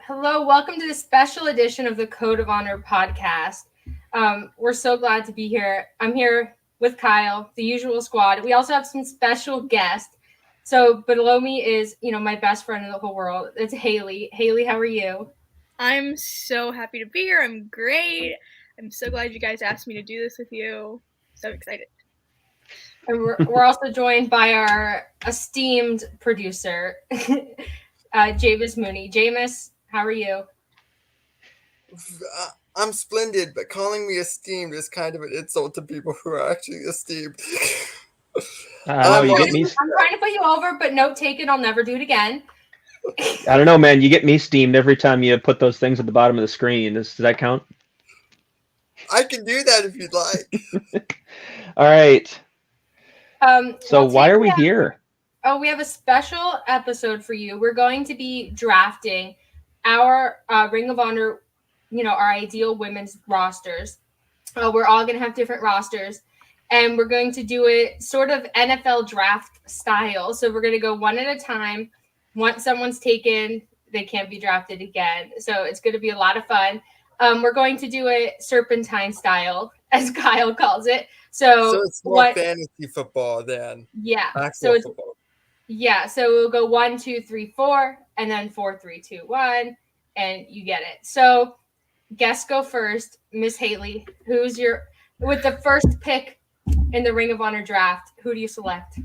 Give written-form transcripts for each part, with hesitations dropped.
Hello, welcome to the special edition of the Code of Honor podcast. We're so glad to be here. I'm here with Kyle, the usual squad. We also have some special guests. So below me is, my best friend in the whole world. It's Haley. Haley, how are you? I'm so happy to be here. I'm great. I'm so glad you guys asked me to do this with you. So excited. And we're also joined by our esteemed producer, Jameus Mooney. Jameus, how are you? I'm splendid, but calling me esteemed is kind of an insult to people who are actually esteemed. I'm trying to put you over, but note taken. I'll never do it again. I don't know, man. You get me steamed every time you put those things at the bottom of the screen. Does that count? I can do that if you'd like. All right. So why are we here? Oh, we have a special episode for you. We're going to be drafting our Ring of Honor, our ideal women's rosters. We're all going to have different rosters, and we're going to do it sort of NFL draft style. So we're going to go one at a time. Once someone's taken, they can't be drafted again. So it's going to be a lot of fun. We're going to do it serpentine style, as Kyle calls it. So it's more fantasy football than actual football. Yeah, so we'll go 1, 2, 3, 4, and then 4, 3, 2, 1, and you get it. So guests go first. Miss Haley, with the first pick in the Ring of Honor draft, who do you select?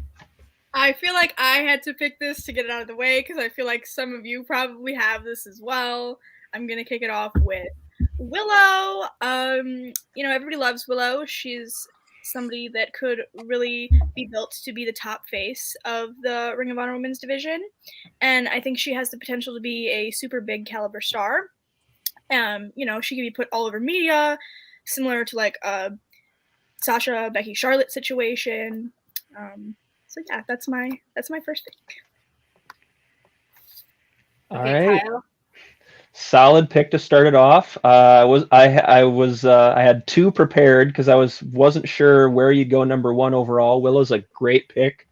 I feel like I had to pick this to get it out of the way because I feel like some of you probably have this as well. I'm going to kick it off with Willow. Everybody loves Willow. She's somebody that could really be built to be the top face of the Ring of Honor Women's division. And I think she has the potential to be a super big caliber star. She can be put all over media, similar to like Sasha, Becky, Charlotte situation. So yeah, that's my first pick. All right. Kyle? Solid pick to start it off. I had two prepared because I wasn't sure where you'd go number one overall. Willow's a great pick.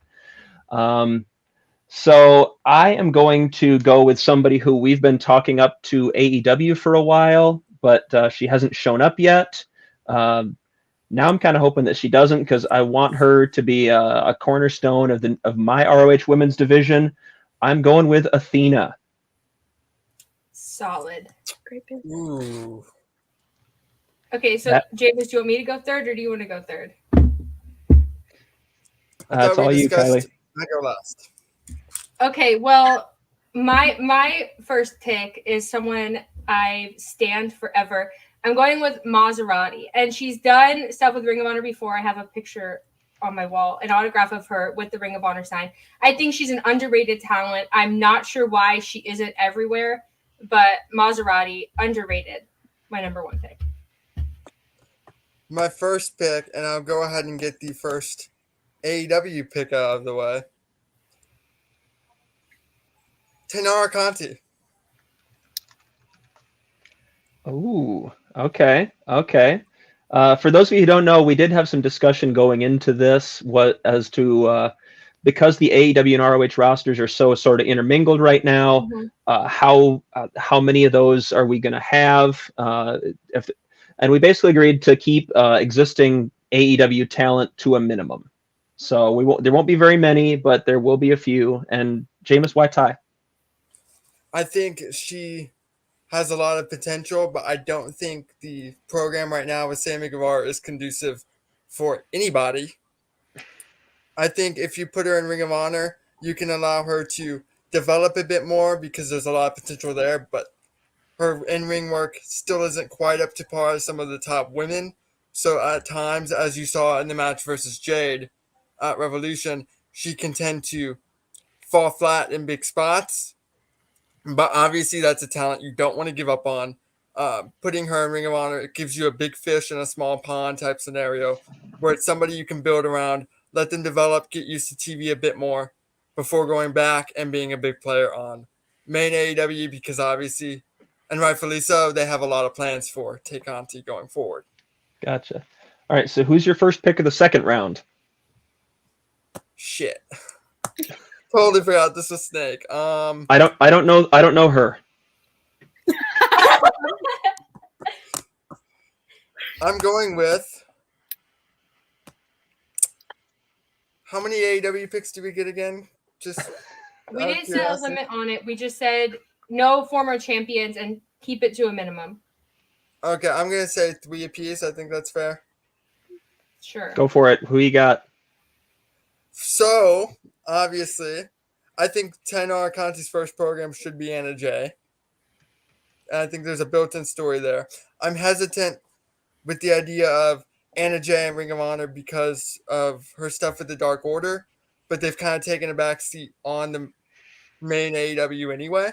So I am going to go with somebody who we've been talking up to AEW for a while, but she hasn't shown up yet. Now I'm kind of hoping that she doesn't because I want her to be a cornerstone of my ROH women's division. I'm going with Athena. Solid. Great pick. Ooh. Okay, so James, do you want me to go third or do you want to go third? That's all you, Kiley. I go last. Okay, well, my first pick is someone I stand forever. I'm going with Maserati, and she's done stuff with Ring of Honor before. I have a picture on my wall, an autograph of her with the Ring of Honor sign. I think she's an underrated talent. I'm not sure why she isn't everywhere, but Maserati, underrated. My number one pick. My first pick, and I'll go ahead and get the first AEW pick out of the way. Tenara Conti. Ooh, okay. For those of you who don't know, we did have some discussion going into this as to because the AEW and ROH rosters are so sort of intermingled right now. Mm-hmm. How many of those are we going to have? And we basically agreed to keep existing AEW talent to a minimum. So there won't be very many, but there will be a few. And Jameis, why tie? I think she has a lot of potential, but I don't think the program right now with Sammy Guevara is conducive for anybody. I think if you put her in Ring of Honor, you can allow her to develop a bit more because there's a lot of potential there, but her in-ring work still isn't quite up to par as some of the top women. So at times, as you saw in the match versus Jade at Revolution, she can tend to fall flat in big spots. But obviously, that's a talent you don't want to give up on. Putting her in Ring of Honor, it gives you a big fish in a small pond type scenario where it's somebody you can build around, let them develop, get used to TV a bit more before going back and being a big player on main AEW because obviously, and rightfully so, they have a lot of plans for Tay-Conti going forward. Gotcha. All right, so who's your first pick of the second round? Shit. Totally forgot this was Snake. I don't know her. I'm going with. How many AEW picks do we get again? Just We out of didn't set a curiosity. limit on it. We just said no former champions and keep it to a minimum. Okay, I'm gonna say 3 apiece. I think that's fair. Sure. Go for it. Who you got? So obviously, I think Tainara Conti's first program should be Anna Jay. And I think there's a built-in story there. I'm hesitant with the idea of Anna Jay and Ring of Honor because of her stuff with the Dark Order, but they've kind of taken a backseat on the main AEW anyway.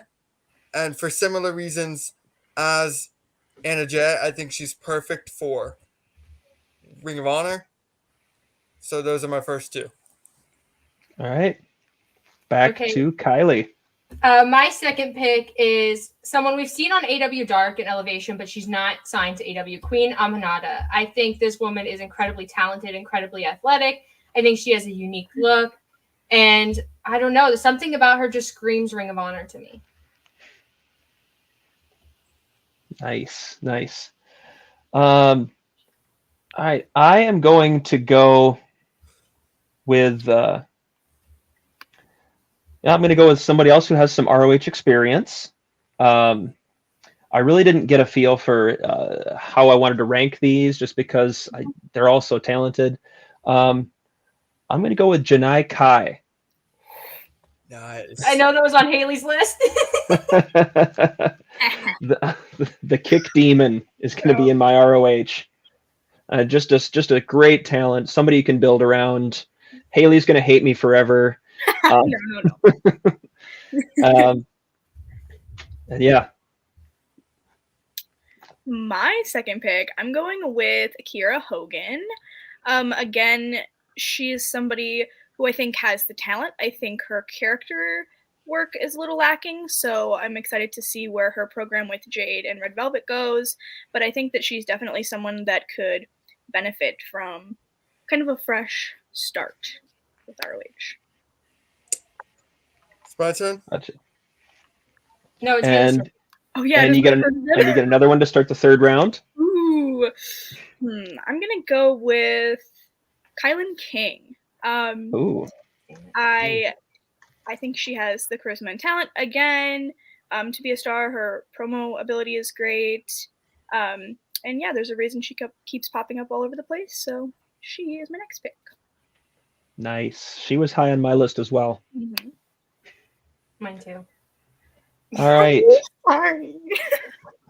And for similar reasons as Anna Jay, I think she's perfect for Ring of Honor. So those are my first two. All right. Back Okay. to Kiley. My second pick is someone we've seen on AW Dark and Elevation, but she's not signed to AW, Queen Aminata. I think this woman is incredibly talented, incredibly athletic. I think she has a unique look. And I don't know, there's something about her just screams Ring of Honor to me. Nice. All right. I am going to go with I'm going to go with somebody else who has some ROH experience. I really didn't get a feel for how I wanted to rank these just because they're all so talented. I'm going to go with Janai Kai. Nice. I know that was on Haley's list. the kick demon is going to be in my ROH. Just a great talent, somebody you can build around. Haley's going to hate me forever. No. And yeah. My second pick, I'm going with Keira Hogan. Again, she is somebody who I think has the talent. I think her character work is a little lacking, so I'm excited to see where her program with Jade and Red Velvet goes. But I think that she's definitely someone that could benefit from kind of a fresh start with ROH. It's my turn. Gotcha. No, it's Haley's And turn. Oh yeah, and it is you my get turn. and you get another one to start the third round. Ooh. I'm gonna go with Kylan King. Ooh. I think she has the charisma and talent again to be a star. Her promo ability is great, and yeah, there's a reason she keeps popping up all over the place. So she is my next pick. Nice. She was high on my list as well. Mm-hmm. Mine too. All right. Sorry.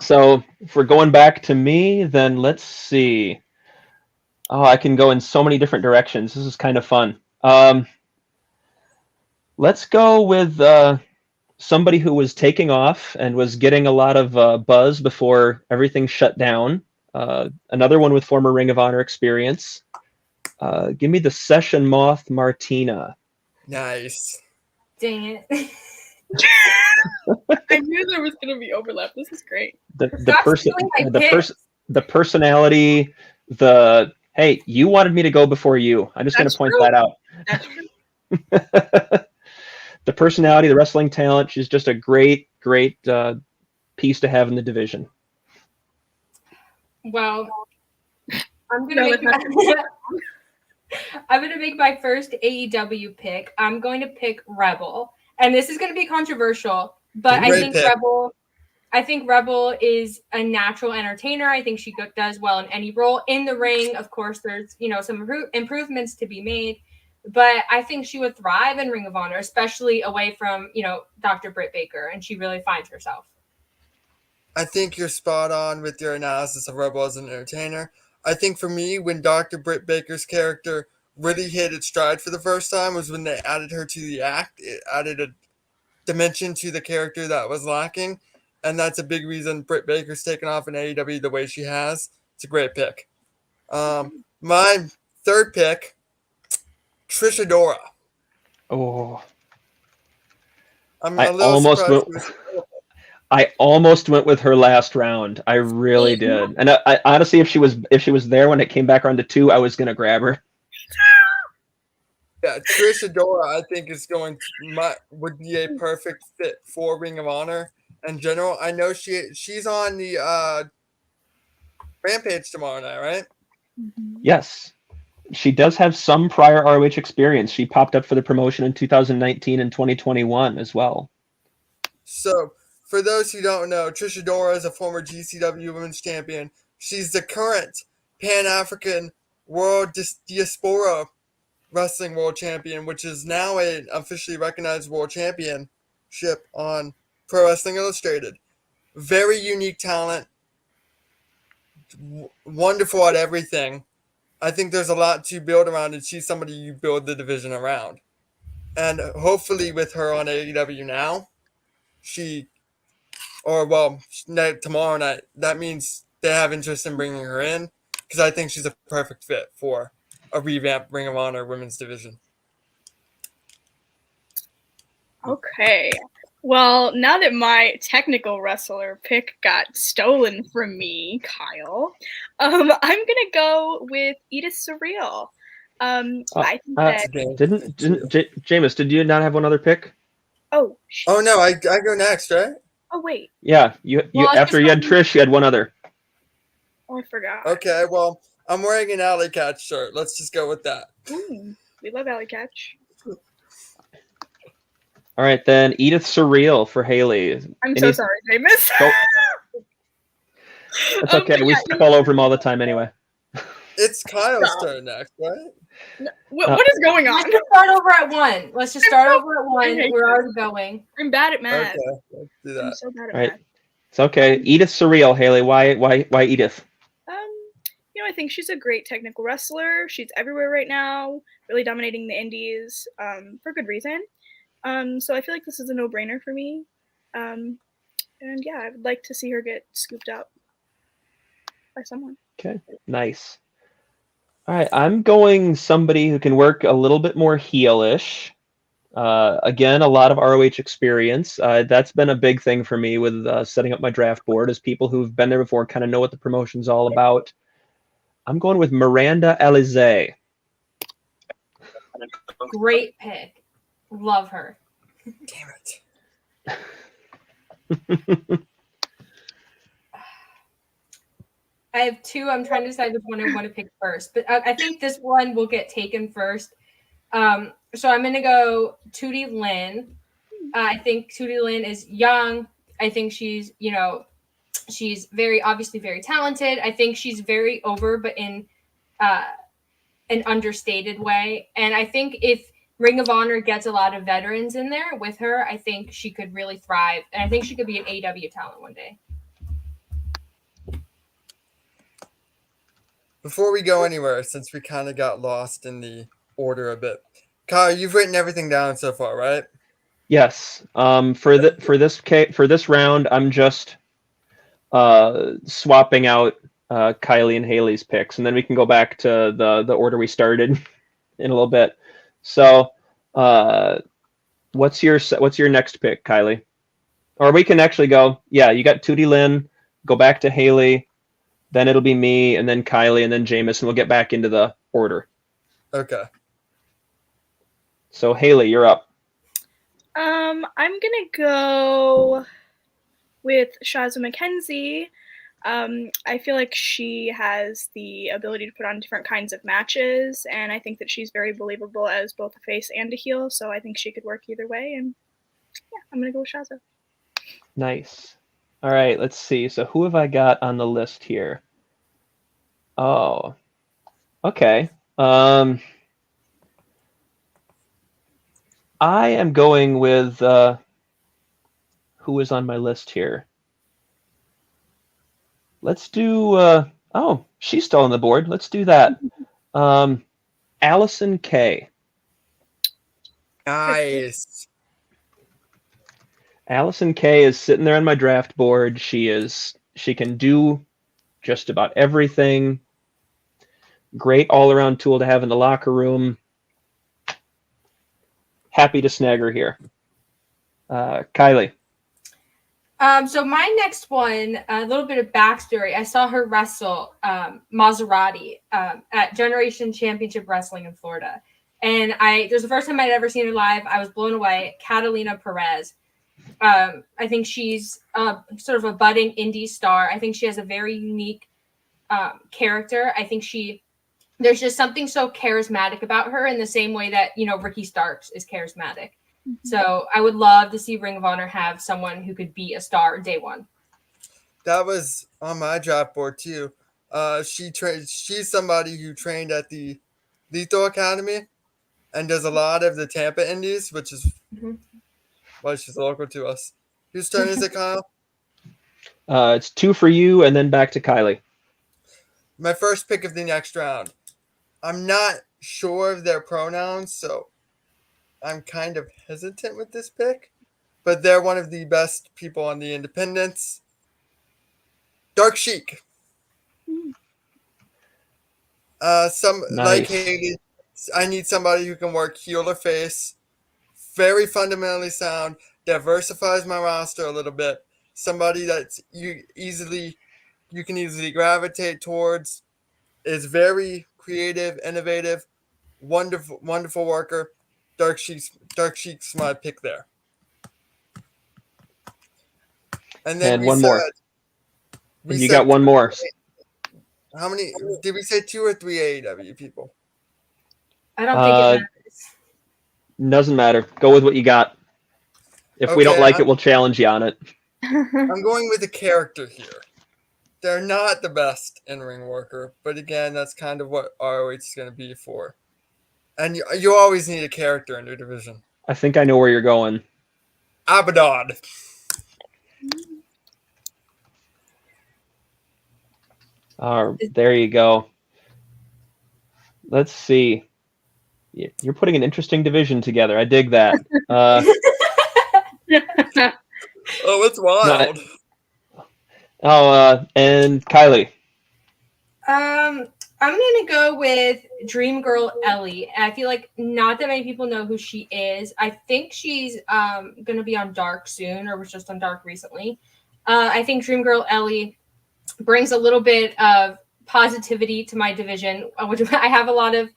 So if we're going back to me, then let's see. Oh, I can go in so many different directions. This is kind of fun. Let's go with somebody who was taking off and was getting a lot of buzz before everything shut down. Another one with former Ring of Honor experience. Give me the Session Moth Martina. Nice. Dang it. I knew there was gonna be overlap. This is great. The Stop person, stealing my picks. the personality, the hey, you wanted me to go before you. I'm just going to That's point true. that out. That's true. The personality, the wrestling talent, she's just a great piece to have in the division. Well, I'm No, gonna that's make my first AEW pick. I'm going to pick Rebel, and this is going to be controversial, but I Great think pick. Rebel is a natural entertainer. I think she does well in any role in the ring. Of course, there's some improvements to be made, but I think she would thrive in Ring of Honor, especially away from Dr. Britt Baker, and she really finds herself. I think you're spot on with your analysis of Rebel as an entertainer. I think for me, when Dr. Britt Baker's character really hit its stride for the first time was when they added her to the act. It added a dimension to the character that was lacking, and that's a big reason Britt Baker's taken off in AEW the way she has. It's a great pick. My third pick, Tricia Dora. Oh, I'm a little surprised. I almost went with her last round. I really did. And I honestly, if she was there when it came back around to 2, I was gonna grab her. Yeah, Tricia Dora, I think would be a perfect fit for Ring of Honor in general. I know she's on the Rampage tomorrow night, right? Yes. She does have some prior ROH experience. She popped up for the promotion in 2019 and 2021 as well. So, for those who don't know, Tricia Dora is a former GCW Women's Champion. She's the current Pan-African World Diaspora Wrestling World Champion, which is now an officially recognized World Championship on Pro Wrestling Illustrated. Very unique talent. Wonderful at everything. I think there's a lot to build around, and she's somebody you build the division around. And hopefully with her on AEW now, tomorrow night, that means they have interest in bringing her in, because I think she's a perfect fit for a revamped Ring of Honor women's division. Okay. Well, now that my technical wrestler pick got stolen from me, Kyle, I'm gonna go with Edith Surreal. I think that. Jameis, did you not have one other pick? Oh. Shit. Oh no, I go next, right? Oh wait. Yeah, you after you had Trish, you had one other. Oh, I forgot. Okay, well, I'm wearing an Alley Catch shirt. Let's just go with that. We love Alley Catch. All right, then Edith Surreal for Haley. I'm so sorry, Jameis. It's okay. We step all over him all the time anyway. It's Kyle's turn next, right? What is going on? Let's just start over at 1. Let's just start over at 1. We're already going. I'm bad at math. Okay, let's do that. I'm so bad at math. It's okay. Edith Surreal, Haley. Why Edith? I think she's a great technical wrestler. She's everywhere right now, really dominating the indies for good reason. So I feel like this is a no-brainer for me. And yeah, I would like to see her get scooped up by someone. Okay, nice. All right, I'm going somebody who can work a little bit more heelish. Again, a lot of ROH experience. That's been a big thing for me with setting up my draft board, is people who've been there before kind of know what the promotion's all about. I'm going with Miranda Elizae. Great pick. Love her. Damn it. I have 2. I'm trying to decide which one I want to pick first, but I think this one will get taken first. So I'm going to go Tootie Lynn. I think Tootie Lynn is young. I think she's, she's obviously very talented. I think she's very over, but in an understated way. And I think if Ring of Honor gets a lot of veterans in there with her, I think she could really thrive. And I think she could be an AEW talent one day. Before we go anywhere, since we kind of got lost in the order a bit, Kyle, you've written everything down so far, right? Yes. For this round, I'm just swapping out Kiley and Haley's picks, and then we can go back to the order we started in a little bit. So, what's your next pick, Kiley? Or we can actually go. Yeah, you got Tootie Lynn. Go back to Haley. Then it'll be me, and then Kiley, and then Jameis, and we'll get back into the order. Okay. So Haley, you're up. I'm gonna go with Shazza McKenzie. I feel like she has the ability to put on different kinds of matches, and I think that she's very believable as both a face and a heel, so I think she could work either way, and yeah, I'm going to go with Shazza. Nice. All right, let's see. So who have I got on the list here? Oh, okay. I am going with who is on my list here. Let's do. Oh, she's still on the board. Let's do that. Allison Kay. Nice. Allison Kay is sitting there on my draft board. She can do just about everything. Great all-around tool to have in the locker room. Happy to snag her here. Kiley. So my next one, a little bit of backstory. I saw her wrestle Maserati at Generation Championship Wrestling in Florida. And it was the first time I'd ever seen her live. I was blown away. Catalina Perez. I think she's sort of a budding indie star. I think she has a very unique character. I think there's just something so charismatic about her in the same way that, Ricky Starks is charismatic. Mm-hmm. So I would love to see Ring of Honor have someone who could be a star day one. That was on my draft board too. She's somebody who trained at the Lethal Academy and does a lot of the Tampa Indies, which is why she's local to us. Whose turn is it, Kyle? It's 2 for you, and then back to Kiley. My first pick of the next round. I'm not sure of their pronouns, so I'm kind of hesitant with this pick. But they're one of the best people on the independents. Dark Sheik. Nice. Like Haley, I need somebody who can work heel or face. Very fundamentally sound. Diversifies my roster a little bit. Somebody that you can easily gravitate towards. Is very creative, innovative, wonderful worker. Dark Sheik's my pick there. And then one more. You got one more. How many did we say? 2 or 3 AEW people? I don't think it matters. Doesn't matter. Go with what you got. If we don't like it, we'll challenge you on it. I'm going with a character here. They're not the best in-ring worker, but again, that's kind of what ROH is going to be for. And you always need a character in your division. I think I know where you're going. Abaddon. There you go. Let's see. You're putting an interesting division together. I dig that. Oh, it's wild. And Kiley. I'm gonna go with Dream Girl Ellie. I feel like not that many people know who she is. I think she's gonna be on Dark soon, or was just on Dark recently. I think Dream Girl Ellie brings a little bit of positivity to my division, which I have a lot of,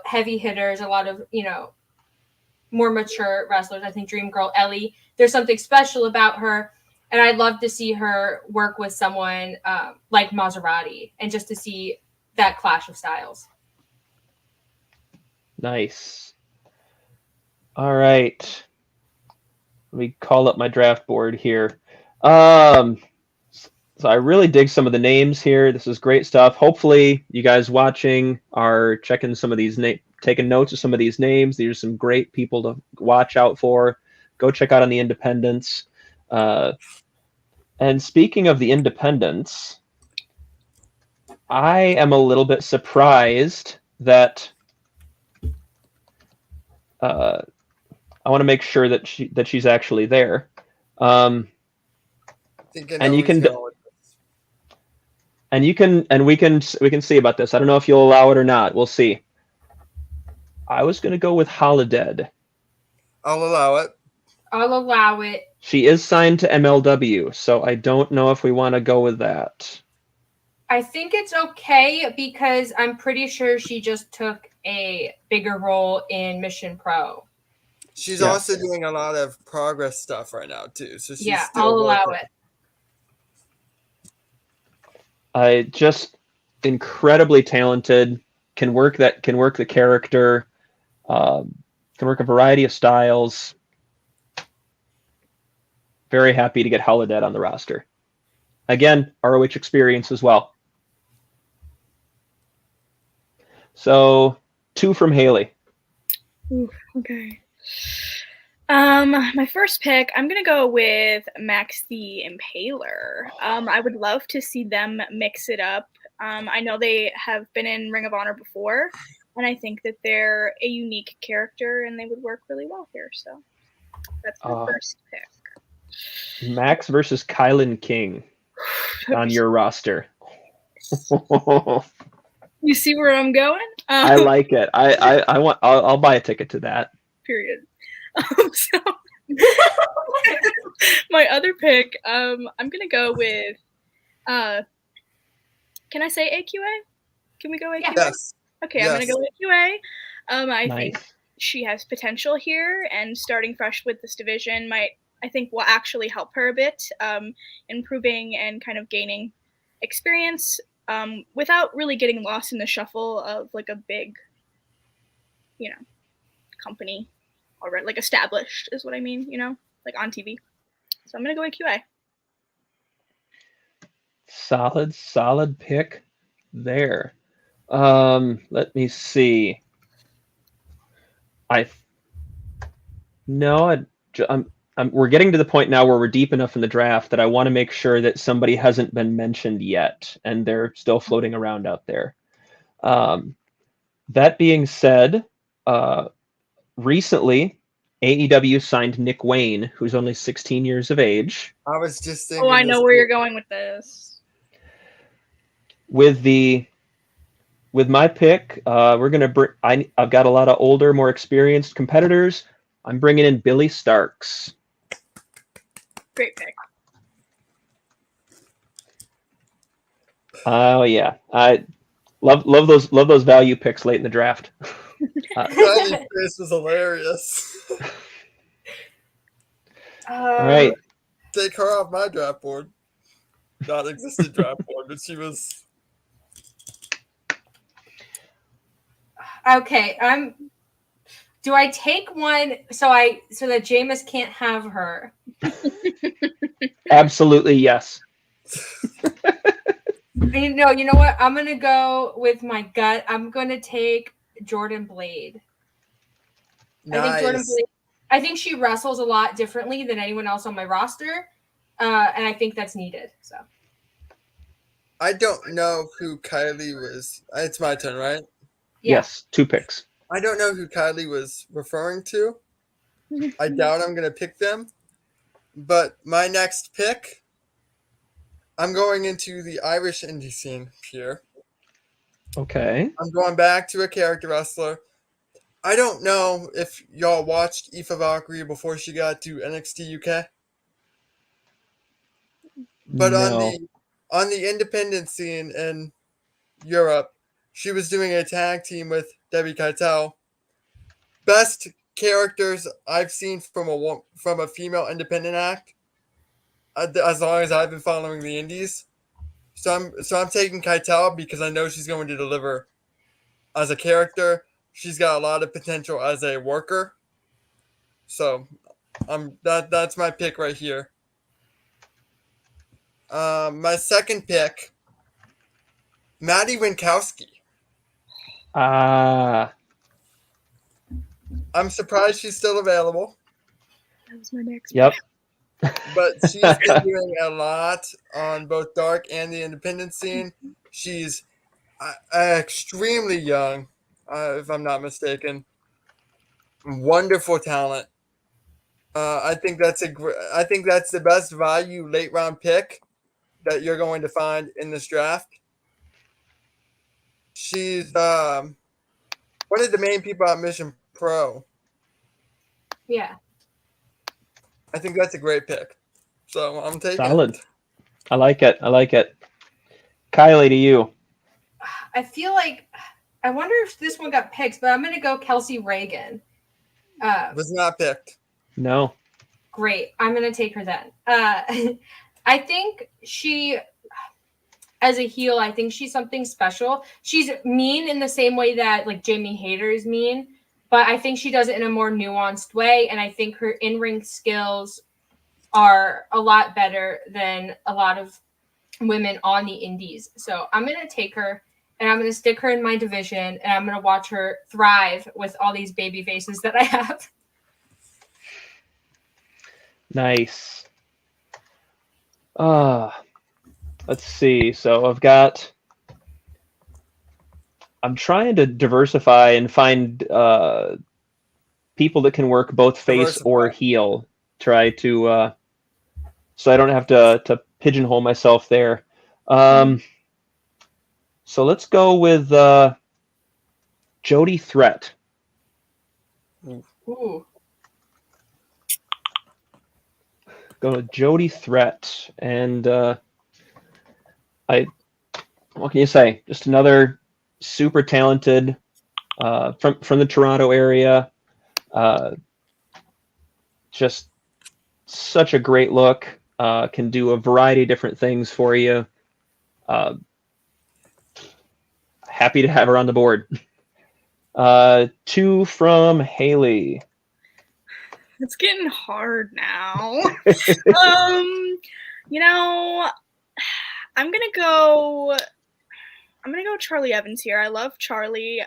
heavy hitters, a lot of, more mature wrestlers. I think Dream Girl Ellie, there's something special about her. And I'd love to see her work with someone like Maserati and just to see that clash of styles. Nice. All right. Let me call up my draft board here. So I really dig some of the names here. This is great stuff. Hopefully you guys watching are checking some of these taking notes of some of these names. These are some great people to watch out for. Go check out on the independents. And speaking of the independents, I am a little bit surprised that I want to make sure that she's actually there. And we can see about this. I don't know if you'll allow it or not. We'll see. I was going to go with Holidead. I'll allow it. I'll allow it. She is signed to MLW, so I don't know if we want to go with that. I think it's okay because I'm pretty sure she just took a bigger role in Mission Pro. She's also doing a lot of progress stuff right now too. So she's still I'll allow it. Just incredibly talented. Can work the character. Can work a variety of styles. Very happy to get Holidead on the roster. Again, ROH experience as well. So 2 from Haley. Ooh, okay. My first pick, I'm gonna go with Max the Impaler. I would love to see them mix it up. I know they have been in Ring of Honor before, and I think that they're a unique character, and they would work really well here. So that's my first pick. Max versus Kylan King on your roster. You see where I'm going? I like it. I'll buy a ticket to that. Period. So my other pick, I'm gonna go with can I say AQA? Can we go AQA? Yes. Okay, yes. I'm gonna go AQA. I think she has potential here, and starting fresh with this division will actually help her a bit, improving and kind of gaining experience. without really getting lost in the shuffle of like a big, company already, like established is what I mean, like on TV. So I'm gonna go with QA. Solid pick there. Let me see. We're getting to the point now where we're deep enough in the draft that I want to make sure that somebody hasn't been mentioned yet, and they're still floating around out there. That being said, recently AEW signed Nick Wayne, who's only 16 years of age. I was just thinking. Oh, I know where you're going with this. With my pick, we're gonna I've got a lot of older, more experienced competitors. I'm bringing in Billy Starks. Great pick. Oh yeah, I love those value picks late in the draft. Maddie's face was hilarious. All right, Take her off my draft board. Not existent draft board, but she was. Okay, do I take one so that Jameus can't have her? absolutely yes. You know what? I'm gonna go with my gut. I'm gonna take Jordan Blade. Nice. I think she wrestles a lot differently than anyone else on my roster, and I think that's needed. So I don't know who Kiley was. It's my turn, right? yeah. Yes, 2 picks. I don't know who Kiley was referring to. I doubt I'm going to pick them. But my next pick, I'm going into the Irish indie scene here. Okay. I'm going back to a character wrestler. I don't know if y'all watched Aoife Valkyrie before she got to NXT UK. But no. on the independent scene in Europe, she was doing a tag team with Debbie Keitel. Best characters I've seen from a female independent act, as long as I've been following the indies. So I'm taking Keitel because I know she's going to deliver as a character. She's got a lot of potential as a worker. So that's my pick right here. My second pick, Maddie Winkowski. I'm surprised she's still available. That was my next Yep. But she's been doing a lot on both dark and the independent scene. She's extremely young, if I'm not mistaken. Wonderful talent. I think that's the best value late round pick that you're going to find in this draft. She's one of the main people at Mission Pro. Yeah. I think that's a great pick. So I'm taking Solid. it. I like it. Kiley, to you. I feel like I wonder if this one got picked, but I'm gonna go Kelsey Reagan. Was not picked. No. Great. I'm gonna take her then. I think she, as a heel, I think she's something special. She's mean in the same way that like Jamie Hayter is mean, but I think she does it in a more nuanced way, and I think her in-ring skills are a lot better than a lot of women on the indies. So I'm going to take her, and I'm going to stick her in my division, and I'm going to watch her thrive with all these baby faces that I have. Nice. Let's see. So I'm trying to diversify and find people that can work both face or heel. Try to so I don't have to pigeonhole myself there. So let's go with Jody Threat. Ooh. Go with Jody Threat, and what can you say? Just another super talented from the Toronto area. Just such a great look. Can do a variety of different things for you. happy to have her on the board. 2 from Haley. It's getting hard now. You know, I'm gonna go Charlie Evans here. I love Charlie.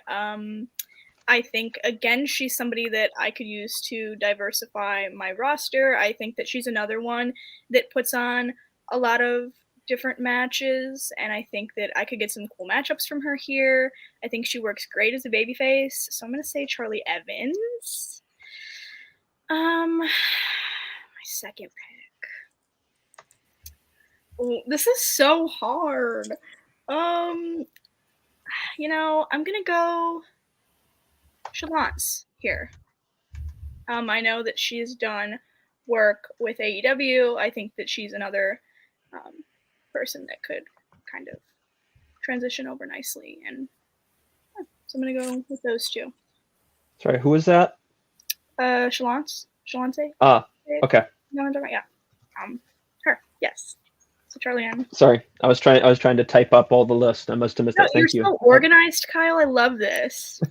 I think, again, she's somebody that I could use to diversify my roster. I think that she's another one that puts on a lot of different matches, and I think that I could get some cool matchups from her here. I think she works great as a babyface, so I'm going to say Charlie Evans. My second pick. Oh, this is so hard. You know, I'm going to go Shalance here. I know that she's done work with AEW. I think that she's another person that could kind of transition over nicely, and so I'm gonna go with those 2. Sorry, who was that? Shalance. Okay. No, yeah. Her. Yes. So Charlie Ann. Sorry, I was trying to type up all the list. I must have missed that. Thank you. You're so organized, Kyle. I love this.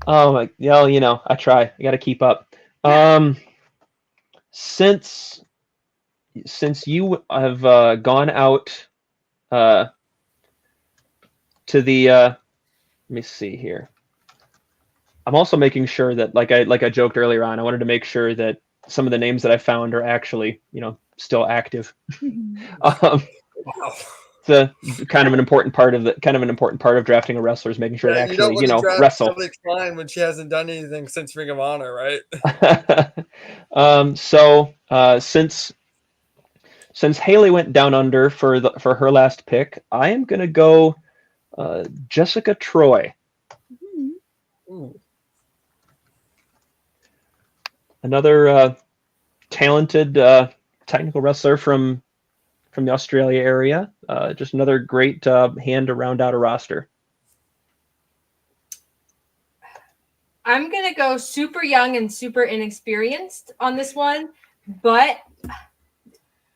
Oh my, yeah, you know, I try. I got to keep up. Since you have gone out to the let me see here. I'm also making sure that, like I joked earlier on, I wanted to make sure that some of the names that I found are actually, you know, still active. Wow. The kind of an important part of drafting a wrestler is making sure they actually, you know, wrestle. Kelly Klein when she hasn't done anything since Ring of Honor, right? Since Haley went down under for her last pick, I am gonna go Jessica Troy. Ooh. Another talented technical wrestler from the Australia area. Just another great hand to round out a roster. I'm going to go super young and super inexperienced on this one, but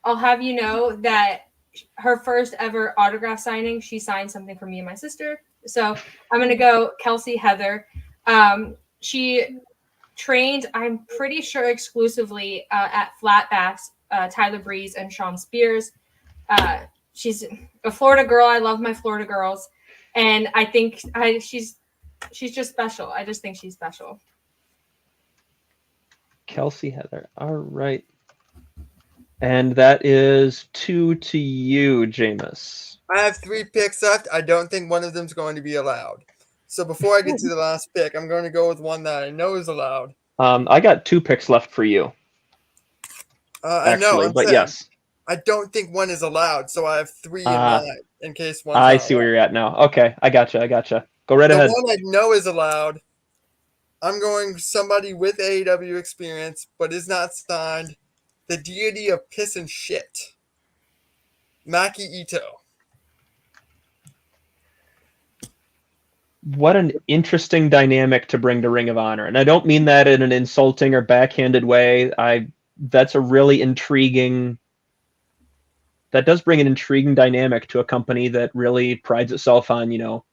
I'll have you know that her first ever autograph signing, she signed something for me and my sister. So I'm going to go Kelsey Heather. She trained, I'm pretty sure, exclusively at Flatbacks, Tyler Breeze and Sean Spears. She's a Florida girl. I love my Florida girls. And I think she's just special. I just think she's special. Kelsey Heather. All right. And that is 2 to you, Jameis. I have 3 picks left. I don't think one of them is going to be allowed. So before I get to the last pick, I'm going to go with one that I know is allowed. I got 2 picks left for you. I know, but yes. I don't think one is allowed, so I have 3 in mind in case one. I see where you're at now. Okay, I gotcha. Go right ahead. The one I know is allowed. I'm going somebody with AEW experience, but is not signed. The deity of piss and shit, Maki Ito. What an interesting dynamic to bring to Ring of Honor, and I don't mean that in an insulting or backhanded way. That's a really intriguing. That does bring an intriguing dynamic to a company that really prides itself on, you know,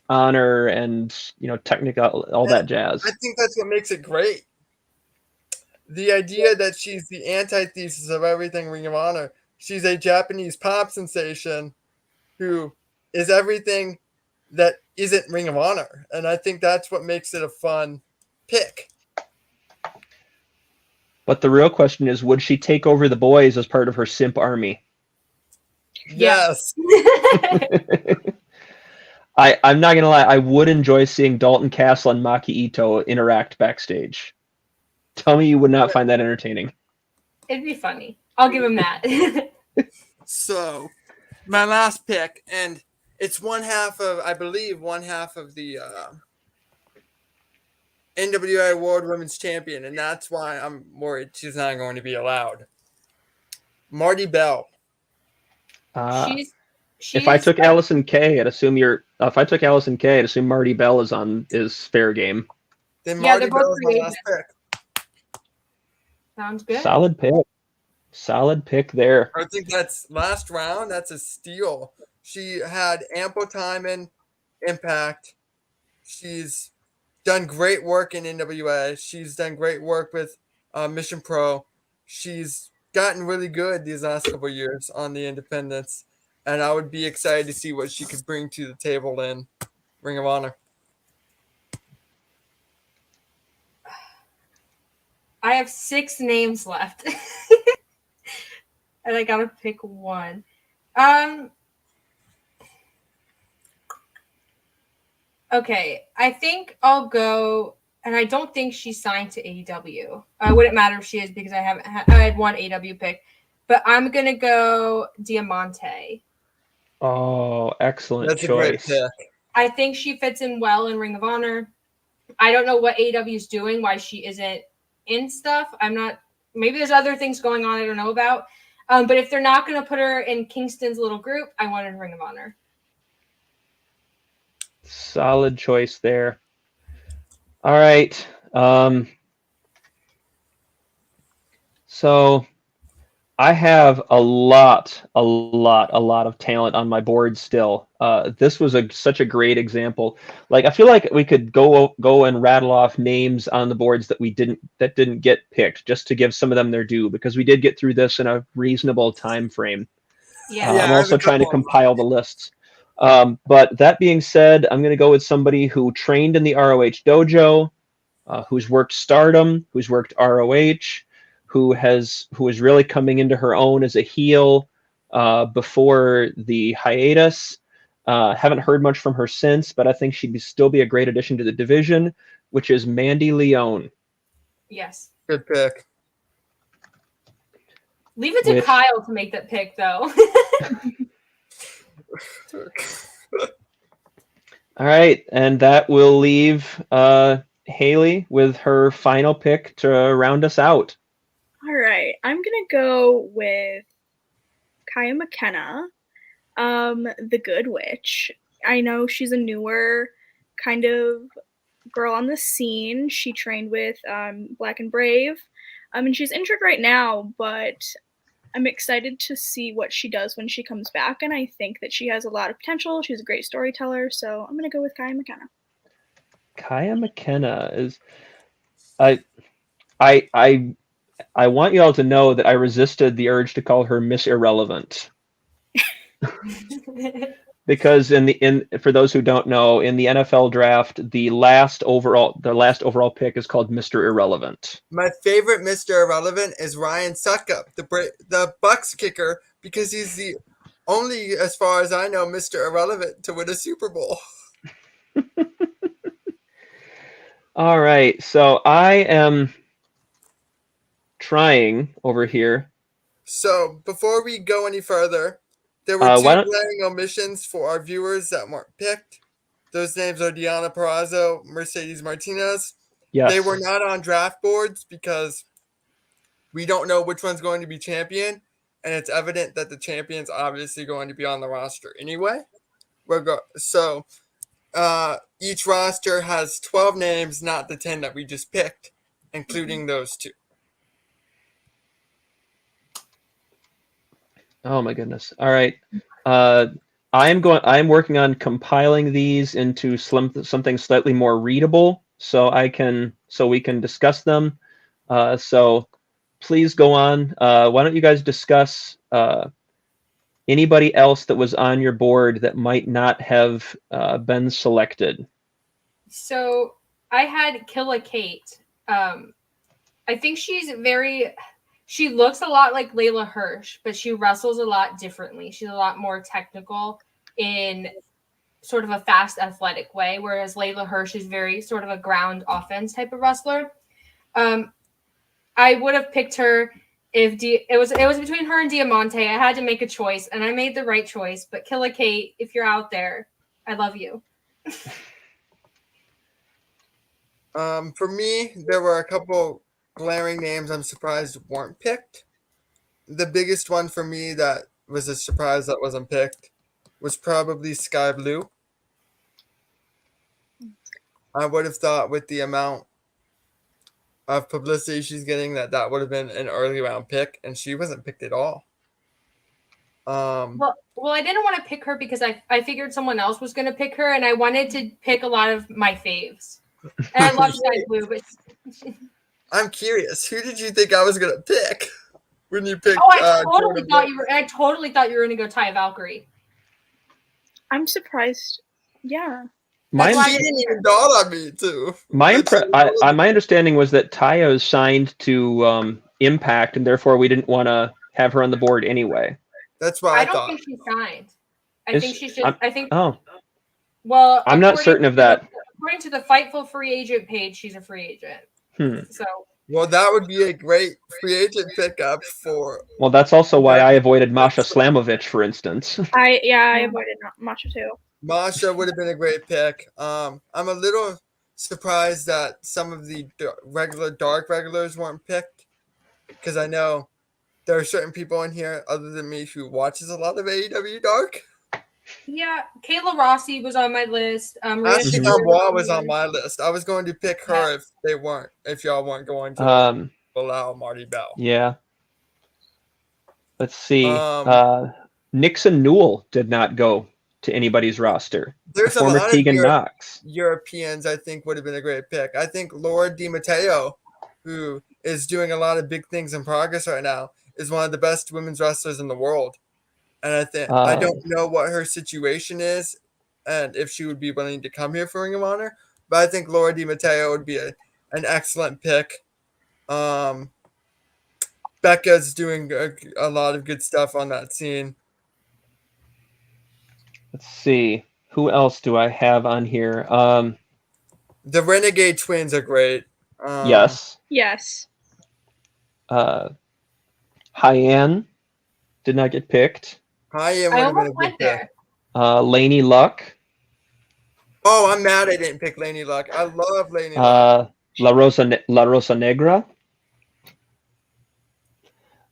honor and, you know, technical, all that jazz. I think that's what makes it great. The idea that she's the antithesis of everything Ring of Honor. She's a Japanese pop sensation who is everything that isn't Ring of Honor. And I think that's what makes it a fun pick. But the real question is, would she take over the boys as part of her simp army? Yes. I'm not going to lie. I would enjoy seeing Dalton Castle and Maki Ito interact backstage. Tell me you would not find that entertaining. It'd be funny. I'll give him that. So, my last pick, and it's one half of the NWA World Women's Champion, and that's why I'm worried she's not going to be allowed. Marty Bell. She's if I took Allison Kay, I'd assume Marty Bell is fair game. Then Marty Bell is my last pick. Sounds good. Solid pick there. I think that's last round. That's a steal. She had ample time in Impact. She's done great work in NWA. She's done great work with Mission Pro. She's gotten really good these last couple years on the independents, and I would be excited to see what she could bring to the table in Ring of Honor. I have 6 names left. And I gotta pick one. Okay, I think I'll go, and I don't think she's signed to AEW. It wouldn't matter if she is because I had one AEW pick, but I'm gonna go Diamante. Oh, excellent That's a great choice. pick. I think she fits in well in Ring of Honor. I don't know what AEW is doing, why she isn't in stuff. Maybe there's other things going on I don't know about. But if they're not going to put her in Kingston's little group, I want her in Ring of Honor. Solid choice there. All right. So I have a lot of talent on my board still. This was such a great example. Like, I feel like we could go and rattle off names on the boards that didn't get picked, just to give some of them their due, because we did get through this in a reasonable time frame. Yeah. I'm also trying to compile the lists. But that being said, I'm going to go with somebody who trained in the ROH dojo, who's worked Stardom, who's worked ROH, who is really coming into her own as a heel before the hiatus. Haven't heard much from her since, but I think she'd still be a great addition to the division, which is Mandy Leone. Yes. Good pick. Leave it to Kyle to make that pick, though. All right, and that will leave Haley with her final pick to round us out. All right, I'm gonna go with Kaia Mckenna, the Good Witch. I know she's a newer kind of girl on the scene. She trained with Black and Brave, and she's injured right now, but I'm excited to see what she does when she comes back, and I think that she has a lot of potential. She's a great storyteller, so I'm gonna go with Kaia Mckenna. Kaia Mckenna is, I want you all to know that I resisted the urge to call her Miss Irrelevant. Because for those who don't know, in the NFL draft, the last overall pick is called Mr. Irrelevant. My favorite Mr. Irrelevant is Ryan Suckup, the Bucks kicker, because he's the only, as far as I know, Mr. Irrelevant to win a Super Bowl. All right, so I am trying over here. So before we go any further, there were 2 glaring omissions for our viewers that weren't picked. Those names are Deonna Purrazzo, Mercedes Martinez. Yes. They were not on draft boards because we don't know which one's going to be champion, and it's evident that the champion's obviously going to be on the roster anyway. So each roster has 12 names, not the 10 that we just picked, including those 2. Oh my goodness. All right. I'm working on compiling these into something slightly more readable so we can discuss them. So please go on. Why don't you guys discuss anybody else that was on your board that might not have been selected? So I had Killa Kate. I think she looks a lot like Layla Hirsch, but she wrestles a lot differently. She's a lot more technical in sort of a fast, athletic way, whereas Layla Hirsch is very sort of a ground offense type of wrestler. I would have picked her if it was between her and Diamante. I had to make a choice, and I made the right choice. But Killa Kate, if you're out there, I love you. For me, there were a couple glaring names I'm surprised weren't picked. The biggest one for me that was a surprise that wasn't picked was probably Sky Blue. I would have thought with the amount of publicity she's getting that would have been an early round pick, and she wasn't picked at all. Well, I didn't want to pick her because I figured someone else was going to pick her, and I wanted to pick a lot of my faves. And I love Sky Blue, but I'm curious. Who did you think I was gonna pick when you picked? I totally thought you were. I totally thought you were going to go Taya Valkyrie. I'm surprised. Yeah. She didn't even dawn on me too. My understanding was that Taya is signed to Impact, and therefore we didn't want to have her on the board anyway. That's why I thought. I don't think she's signed. I think she's just. I think. Oh. Well, I'm not certain of that. According to the Fightful free agent page, she's a free agent. So. Well, that would be a great free agent pickup for. Well, that's also why I avoided Masha Slamovich, for instance. I avoided Masha too. Masha would have been a great pick. I'm a little surprised that some of the dark regulars weren't picked, because I know there are certain people in here other than me who watches a lot of AEW Dark. Yeah, Kayla Rossi was on my list. Ashley Gamboa was on my list. I was going to pick her if y'all weren't going to allow Marty Bell. Yeah. Let's see. Nixon Newell did not go to anybody's roster. There's the former Tegan Knox. Europeans, I think, would have been a great pick. I think Laura Di Matteo, who is doing a lot of big things in progress right now, is one of the best women's wrestlers in the world. And I think I don't know what her situation is and if she would be willing to come here for Ring of Honor, but I think Laura Di Matteo would be an excellent pick. Becca's doing a lot of good stuff on that scene. Let's see. Who else do I have on here? The Renegade Twins are great. Yes. Yes. Hyann did not get picked. Hyann would have been a good pick. Lainey Luck. Oh, I'm mad I didn't pick Lainey Luck. I love Lainey Luck. La Rosa Negra.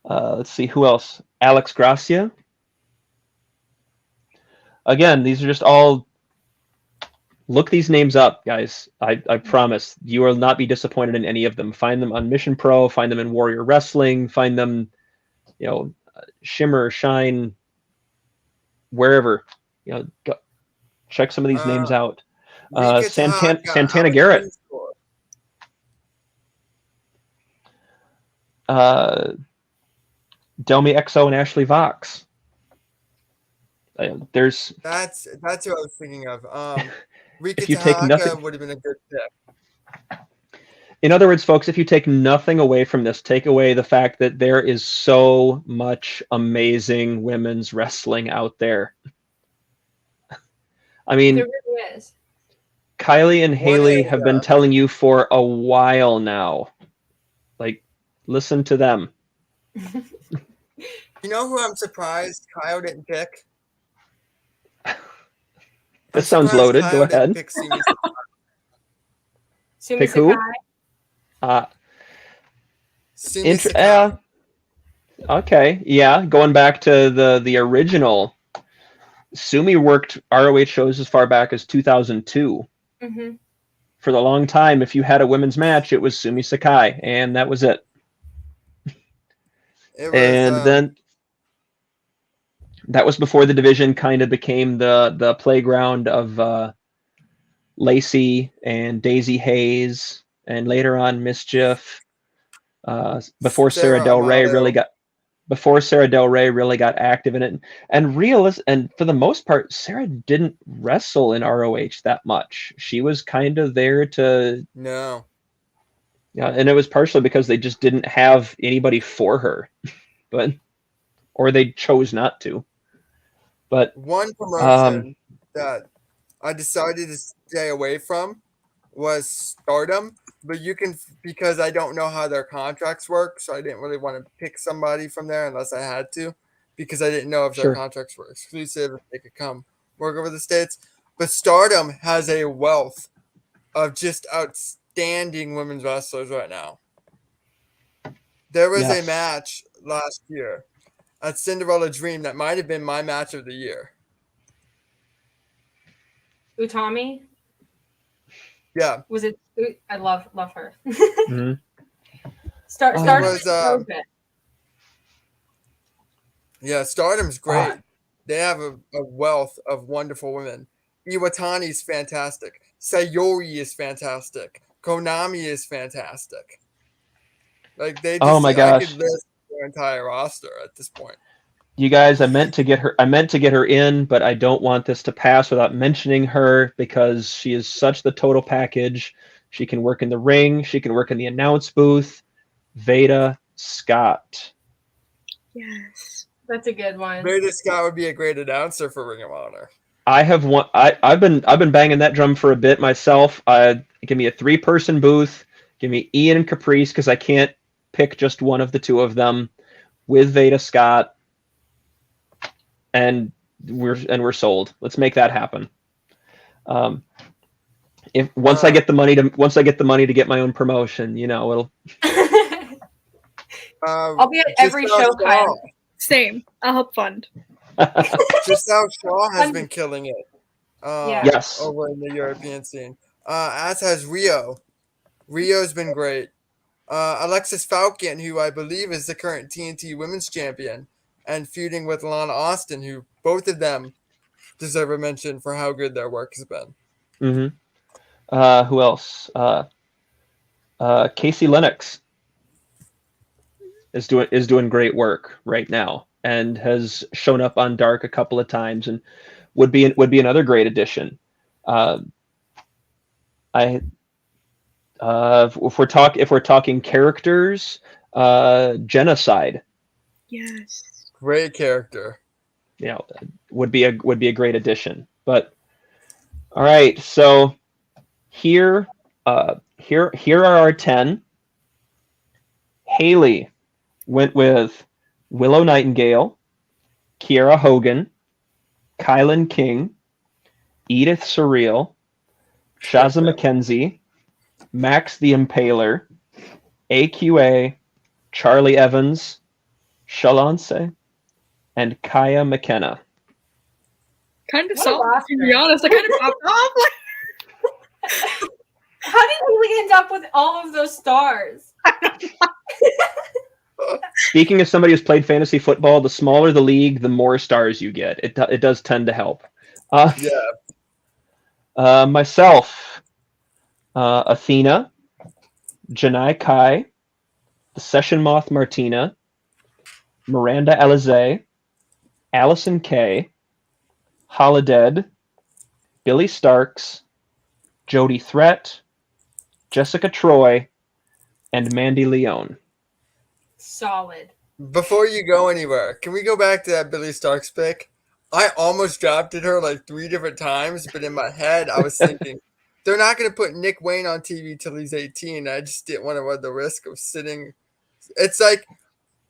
Let's see, who else? Alex Gracia. Again, these are just all... Look these names up, guys. I promise. You will not be disappointed in any of them. Find them on Mission Pro. Find them in Warrior Wrestling. Find them, Shimmer, Shine, wherever. Go, check some of these names out. Santana Garrett. Delmy Exo and Ashley Vox. That's who I was thinking of. Rika if you take nothing, would have been a good pick. In other words, folks, if you take nothing away from this, take away the fact that there is so much amazing women's wrestling out there. I mean, there really is. Kylie and Haley have been telling you for a while now. Like, listen to them. You know who I'm surprised Kyle didn't pick? This sounds loaded. Go ahead. Pick who? Okay, yeah. Going back to the original, Sumi worked ROH shows as far back as 2002. Mm-hmm. For the long time, if you had a women's match, it was Sumi Sakai, and that was it. Then that was before the division kind of became the playground of Lacey and Daisy Hayes, and later on Mischief. Before Sarah Del Rey really got active in it, and for the most part, Sarah didn't wrestle in ROH that much. She was kind of there to and it was partially because they just didn't have anybody for her, or they chose not to. But one promotion that I decided to stay away from was Stardom, but because I don't know how their contracts work, so I didn't really want to pick somebody from there unless I had to, because I didn't know if their contracts were exclusive, if they could come work over the States. But Stardom has a wealth of just outstanding women's wrestlers right now. There was a match last year at Cinderella Dream that might have been my match of the year. Utami? Yeah. Was it? I love her. Mm-hmm. Stardom was Yeah, Stardom's great. They have a wealth of wonderful women. Iwatani's fantastic. Sayori is fantastic. Konami is fantastic. Like they just, Oh my I gosh. could list their entire roster at this point. You guys, I meant to get her in, but I don't want this to pass without mentioning her because she is such the total package. She can work in the ring, she can work in the announce booth. Veda Scott. Yes. That's a good one. Veda Scott would be a great announcer for Ring of Honor. I've been banging that drum for a bit myself. Give me a 3-person booth. Give me Ian and Caprice because I can't pick just one of the two of them with Veda Scott. And we're sold. Let's make that happen. Once I get the money to get my own promotion, it'll. I'll be at every show, Kyle. Same. I'll help fund. Giselle Shaw has been killing it. Yes. Over in the European scene. As has Rio. Rio's been great. Alexis Falcon, who I believe is the current TNT Women's Champion, and feuding with Lana Austin, who both of them deserve a mention for how good their work has been. Mm-hmm. Who else? Casey Lennox is doing great work right now and has shown up on Dark a couple of times and would be another great addition. If we're talking characters, Genocide. Yes. Great character. Would be a great addition. But all right, so here are our 10. Haley went with Willow Nightingale, Keira Hogan, Kylan King, Edith Surreal, Shazza McKenzie, Max the Impaler, AQA, Charlie Evans, Shalance, and Kaia McKenna. Kind of solid, to be honest. I kind of popped off. How did we end up with all of those stars? Speaking of somebody who's played fantasy football, the smaller the league, the more stars you get. It does tend to help. Myself, Athena, Janai Kai, the Session Moth Martina, Miranda Elizae, Allison Kay, Holodead, Billy Starks, Jody Threat, Jessica Troy, and Mandy Leone. Solid. Before you go anywhere, can we go back to that Billy Starks pick? I almost drafted her like 3 different times, but in my head I was thinking they're not going to put Nick Wayne on TV till he's 18. I just didn't want to run the risk of sitting. It's like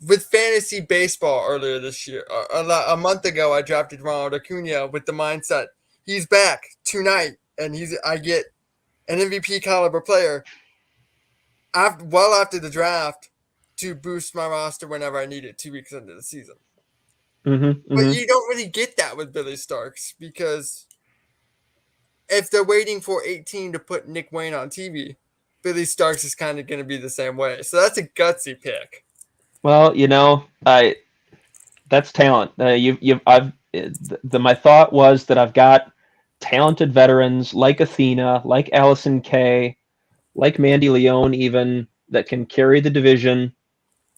with fantasy baseball earlier this year. A month ago, I drafted Ronald Acuna with the mindset he's back tonight, and I get an MVP caliber player after the draft to boost my roster whenever I need it 2 weeks into the season. But you don't really get that with Billy Starks because if they're waiting for 18 to put Nick Wayne on TV, Billy Starks is kind of going to be the same way. So that's a gutsy pick. Well, that's talent. My thought was that I've got talented veterans like Athena, like Allison Kay, like Mandy Leone, even that can carry the division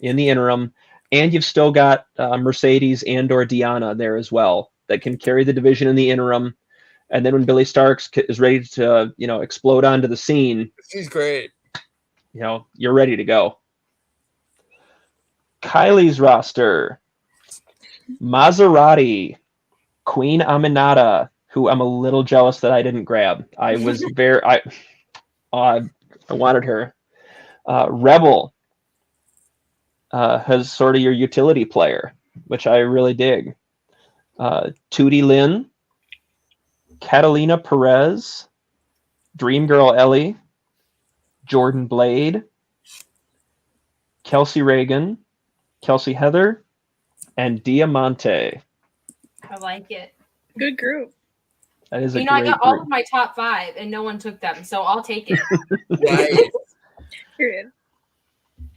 in the interim, and you've still got Mercedes and/or Diana there as well that can carry the division in the interim. And then when Billy Starks is ready to, explode onto the scene, she's great. You're ready to go. Kylie's roster: Maserati, Queen Aminata, who I'm a little jealous that I didn't grab. I was I wanted her. Rebel has sort of your utility player, which I really dig. Tootie Lynn, Catalina Perez, Dream Girl Ellie, Jordan Blade, Kelsey Reagan, Kelsey Heather, and Diamante. I like it. Good group. That is a great I got group. all of my top 5 and no one took them, so I'll take it. Right. Period.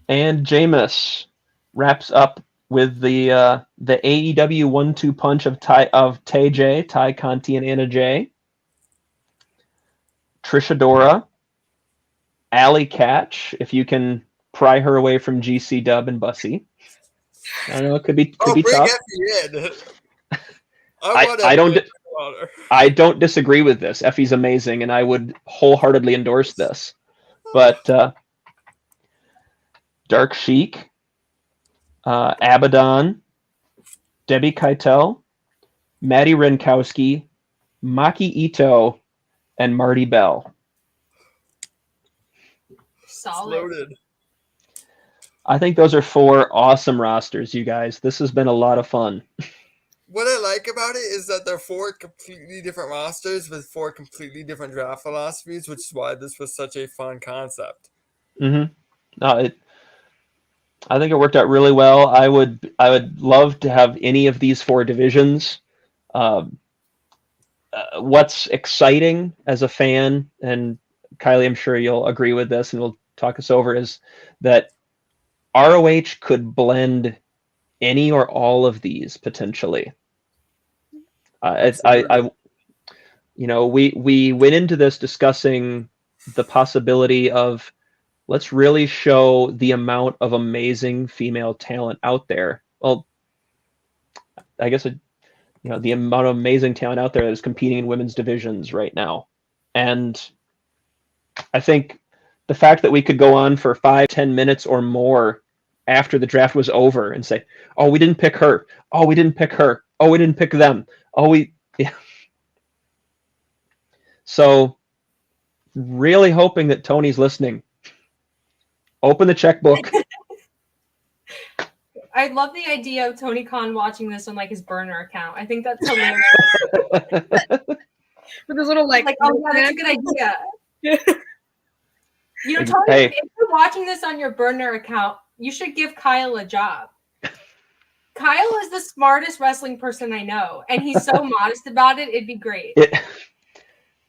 And Jameus wraps up with the AEW 1-2 punch of Tay Conti, and Anna Jay. Tricia Dora, Allie Catch, if you can pry her away from GC Dub and Bussy. I don't know, it could be bring tough. Effie in. I don't disagree with this. Effie's amazing, and I would wholeheartedly endorse this. But Dark Sheik, Abaddon, Debbie Keitel, Maddie Winkowski, Maki Ito, and Marty Bell. Solid. Loaded. I think those are 4 awesome rosters, you guys. This has been a lot of fun. What I like about it is that they're 4 completely different rosters with 4 completely different draft philosophies, which is why this was such a fun concept. Mm-hmm. I think it worked out really well. I would love to have any of these 4 divisions. What's exciting as a fan, and Kiley, I'm sure you'll agree with this, and we'll talk us over, is that ROH could blend any or all of these potentially. We went into this discussing the possibility of, let's really show the amount of amazing female talent out there. Well, I guess the amount of amazing talent out there that is competing in women's divisions right now. And I think the fact that we could go on for 5-10 minutes or more after the draft was over and say, oh, we didn't pick her. Oh, we didn't pick her. Oh, we didn't pick them. Yeah. So really hoping that Tony's listening. Open the checkbook. I love the idea of Tony Khan watching this on his burner account. I think that's hilarious. With his little oh yeah, that's a good idea. Tony, if you're watching this on your burner account, you should give Kyle a job. Kyle is the smartest wrestling person I know, and he's so modest about it. It'd be great.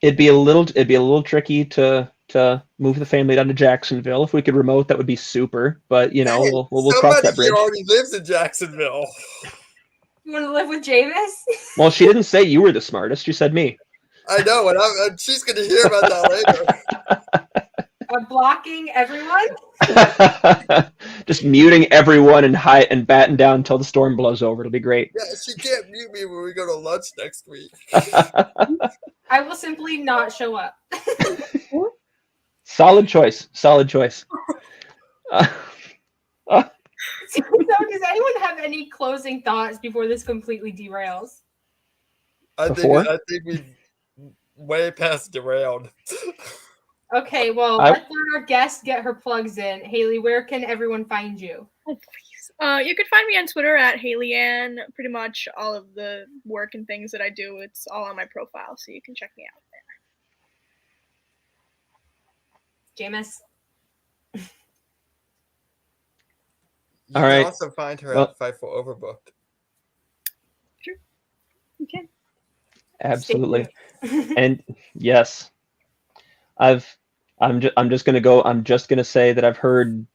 It'd be a little tricky to move the family down to Jacksonville. If we could remote, that would be super. But we'll cross that bridge. Somebody already lives in Jacksonville. You want to live with Jameis? Well, she didn't say you were the smartest. She said me. I know, and she's going to hear about that later. Blocking everyone. Just muting everyone and batten down until the storm blows over. It'll be great. Yeah, she can't mute me when we go to lunch next week. I will simply not show up. Solid choice. So, does anyone have any closing thoughts before this completely derails? I think we've way past derailed. Okay, well, let's let our guest get her plugs in. Haley, where can everyone find you? Oh, please. You can find me on Twitter at HaleyAnn. Pretty much all of the work and things that I do, it's all on my profile, so you can check me out there. Jameis? You can also find her at Fightful Overbooked. Sure. You can. Absolutely. And yes, I'm just gonna say that I've heard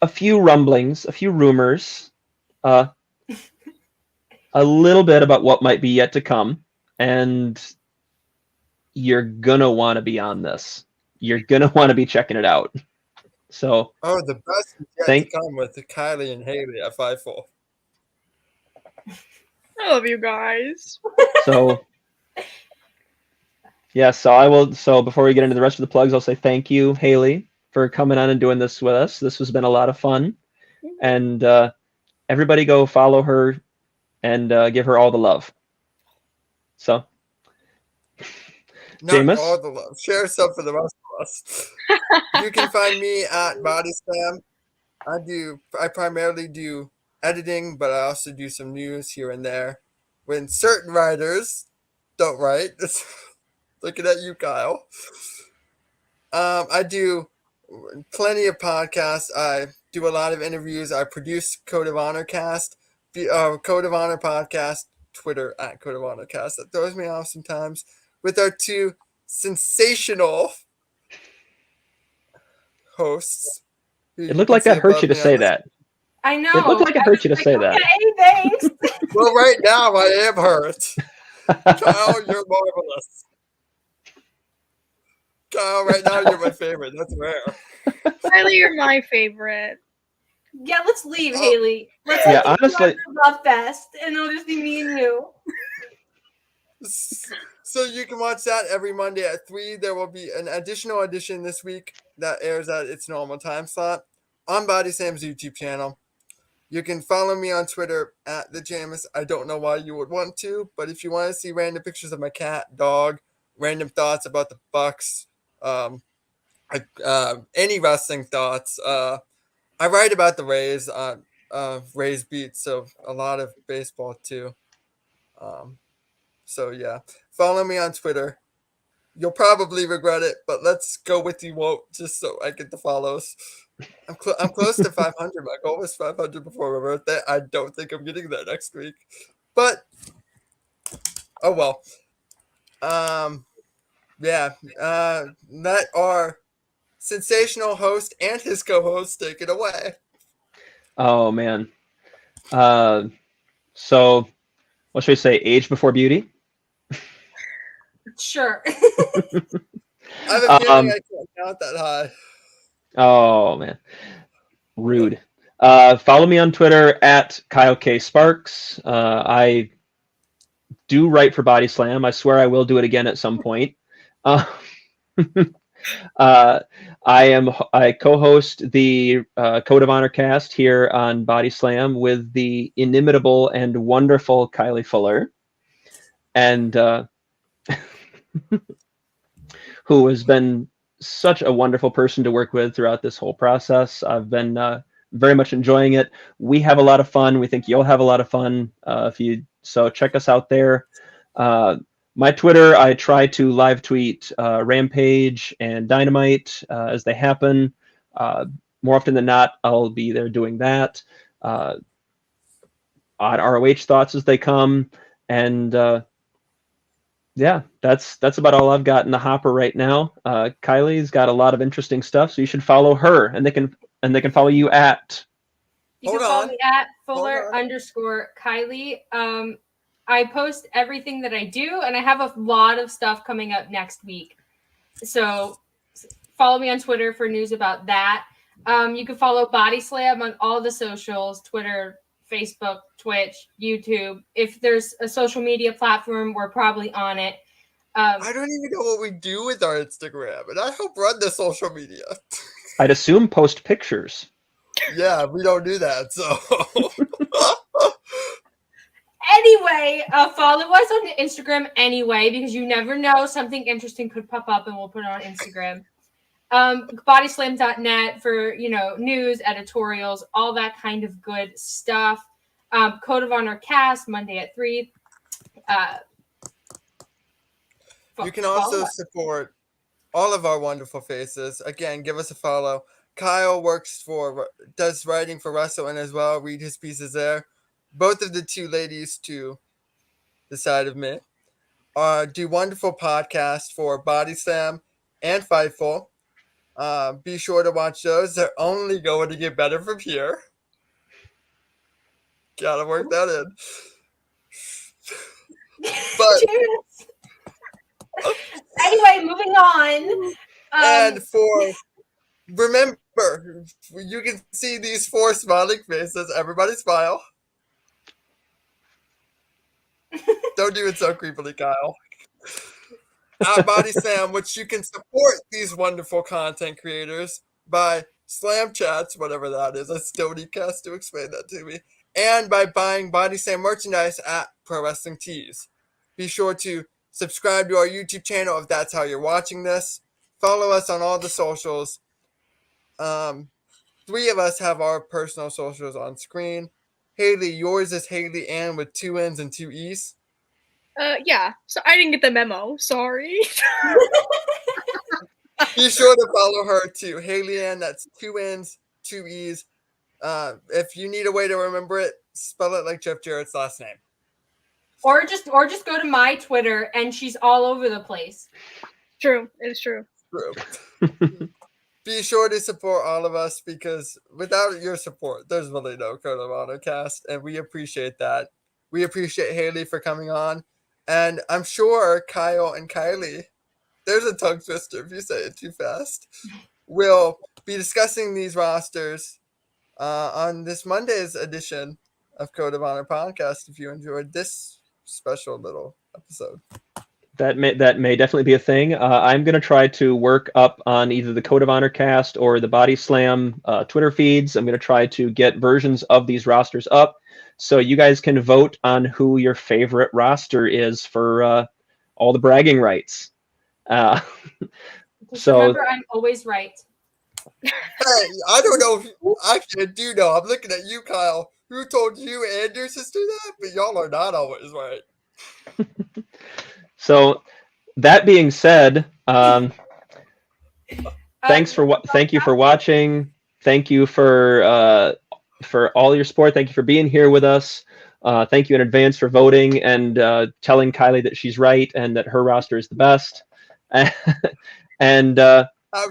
a few rumblings, a few rumors, a little bit about what might be yet to come, and you're gonna want to be on this. You're gonna want to be checking it out. So the best is yet to come with Kiley and Haley at Fightful. I love you guys. So yeah, so I will. So before we get into the rest of the plugs, I'll say thank you, Haley, for coming on and doing this with us. This has been a lot of fun, and everybody go follow her and give her all the love. So, Not Jameis? all the love. Share some for the rest of us. You can find me at Body Slam. I primarily do editing, but I also do some news here and there. When certain writers don't write. Looking at you, Kyle. I do plenty of podcasts. I do a lot of interviews. I produce Code of Honor Cast, Code of Honor Podcast, Twitter at Code of Honor Cast. That throws me off sometimes. With our 2 sensational hosts. It looked like that hurt you to say that. I know. It looked like it hurt you to say that. Okay, thanks. Well, right now I am hurt. Kyle, you're marvelous. Kyle, right now you're my favorite. That's rare. Kylie, you're my favorite. Yeah, let's leave, Oh. Haley. Let's Yeah, just honestly- do a love fest, and it'll just be me and you. So you can watch that every Monday at 3. There will be an additional edition this week that airs at its normal time slot on Body Slam's YouTube channel. You can follow me on Twitter at the Jameus. I don't know why you would want to, but if you want to see random pictures of my cat, dog, random thoughts about the Bucks, any wrestling thoughts, I write about the Rays on Rays beats, so a lot of baseball too. So yeah, follow me on Twitter. You'll probably regret it, but let's go with you won't, just so I get the follows. I'm close to 500. My goal was 500 before my birthday. I don't think I'm getting that next week, but oh well. Yeah. Let our sensational host and his co-host take it away. Oh man. So what should we say? Age before beauty? Sure. I have a feeling I can't count that high. Oh man. Rude. Follow me on Twitter at Kyle K. Sparks. I do write for Body Slam. I swear I will do it again at some point. I co-host the Code of Honor cast here on Body Slam with the inimitable and wonderful Kylie Fuller, and who has been such a wonderful person to work with throughout this whole process. I've been very much enjoying it. We have a lot of fun. We think you'll have a lot of fun so check us out there. My Twitter, I try to live tweet Rampage and Dynamite as they happen. More often than not, I'll be there doing that. Odd ROH thoughts as they come. And yeah, that's about all I've got in the hopper right now. Kylie's got a lot of interesting stuff, so you should follow her, and they can follow you at. You Hold can follow on. me at Fuller_Kylie. I post everything that I do, and I have a lot of stuff coming up next week. So follow me on Twitter for news about that. You can follow Body Slam on all the socials, Twitter, Facebook, Twitch, YouTube. If there's a social media platform, we're probably on it. I don't even know what we do with our Instagram, and I help run the social media. I'd assume post pictures. Yeah, we don't do that, so. Anyway, follow us on Instagram anyway, because you never know, something interesting could pop up and we'll put it on Instagram. Bodyslam.net for, news, editorials, all that kind of good stuff. Code of Honor cast Monday at 3. You can also support all of our wonderful faces. Again, give us a follow. Kyle does writing for Wrestle as well. Read his pieces there. Both of the two ladies to the side of me do wonderful podcasts for Body Slam and Fightful. Be sure to watch those. They're only going to get better from here. Gotta work that in. But anyway, moving on. And remember, you can see these 4 smiling faces. Everybody smile. Don't do it so creepily, Kyle. At Body Slam, which you can support these wonderful content creators by Slam Chats, whatever that is. I still need Cass to explain that to me. And by buying Body Slam merchandise at Pro Wrestling Tees. Be sure to subscribe to our YouTube channel if that's how you're watching this. Follow us on all the socials. 3 of us have our personal socials on screen. Haley, yours is Haley Ann with 2 N's and 2 E's. Yeah. So I didn't get the memo. Sorry. Be sure to follow her too. Haley Ann, that's 2 N's, 2 E's. If you need a way to remember it, spell it like Jeff Jarrett's last name. Or just go to my Twitter, and she's all over the place. True. It's true. True. be sure to support all of us, because without your support, there's really no Code of Honor cast, and we appreciate that. We appreciate Haley for coming on, and I'm sure Kyle and Kylie, there's a tongue twister if you say it too fast, will be discussing these rosters on this Monday's edition of Code of Honor podcast. If you enjoyed this special little episode, that may definitely be a thing. I'm going to try to work up on either the Code of Honor cast or the Body Slam Twitter feeds. I'm going to try to get versions of these rosters up so you guys can vote on who your favorite roster is for all the bragging rights. So remember, I'm always right. hey, I don't know. Actually, I do know. I'm looking at you, Kyle. Who told you and your sister that? But y'all are not always right. So that being said, thank you for watching. Thank you for all your support. Thank you for being here with us. Thank you in advance for voting and telling Kylie that she's right and that her roster is the best. And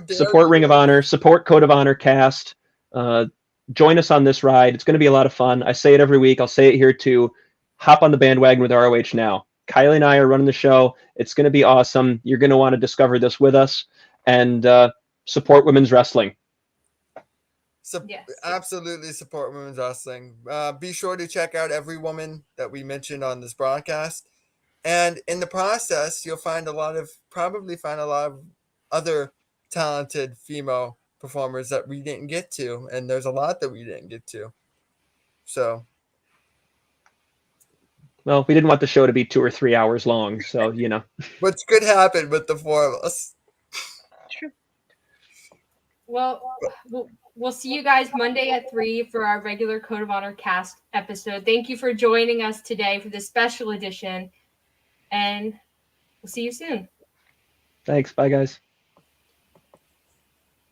support Ring of Honor, support Code of Honor cast. Join us on this ride. It's going to be a lot of fun. I say it every week. I'll say it here too. Hop on the bandwagon with ROH now. Kylie and I are running the show. It's going to be awesome. You're going to want to discover this with us and support women's wrestling. Yes. Absolutely support women's wrestling. Be sure to check out every woman that we mentioned on this broadcast. And in the process, you'll probably find a lot of other talented female performers that we didn't get to. And there's a lot that we didn't get to. So. Well, we didn't want the show to be 2 or 3 hours long, so, you know. Which could happen with the four of us. True. Well, we'll see you guys Monday at 3 for our regular Code of Honor cast episode. Thank you for joining us today for this special edition, and we'll see you soon. Thanks. Bye, guys.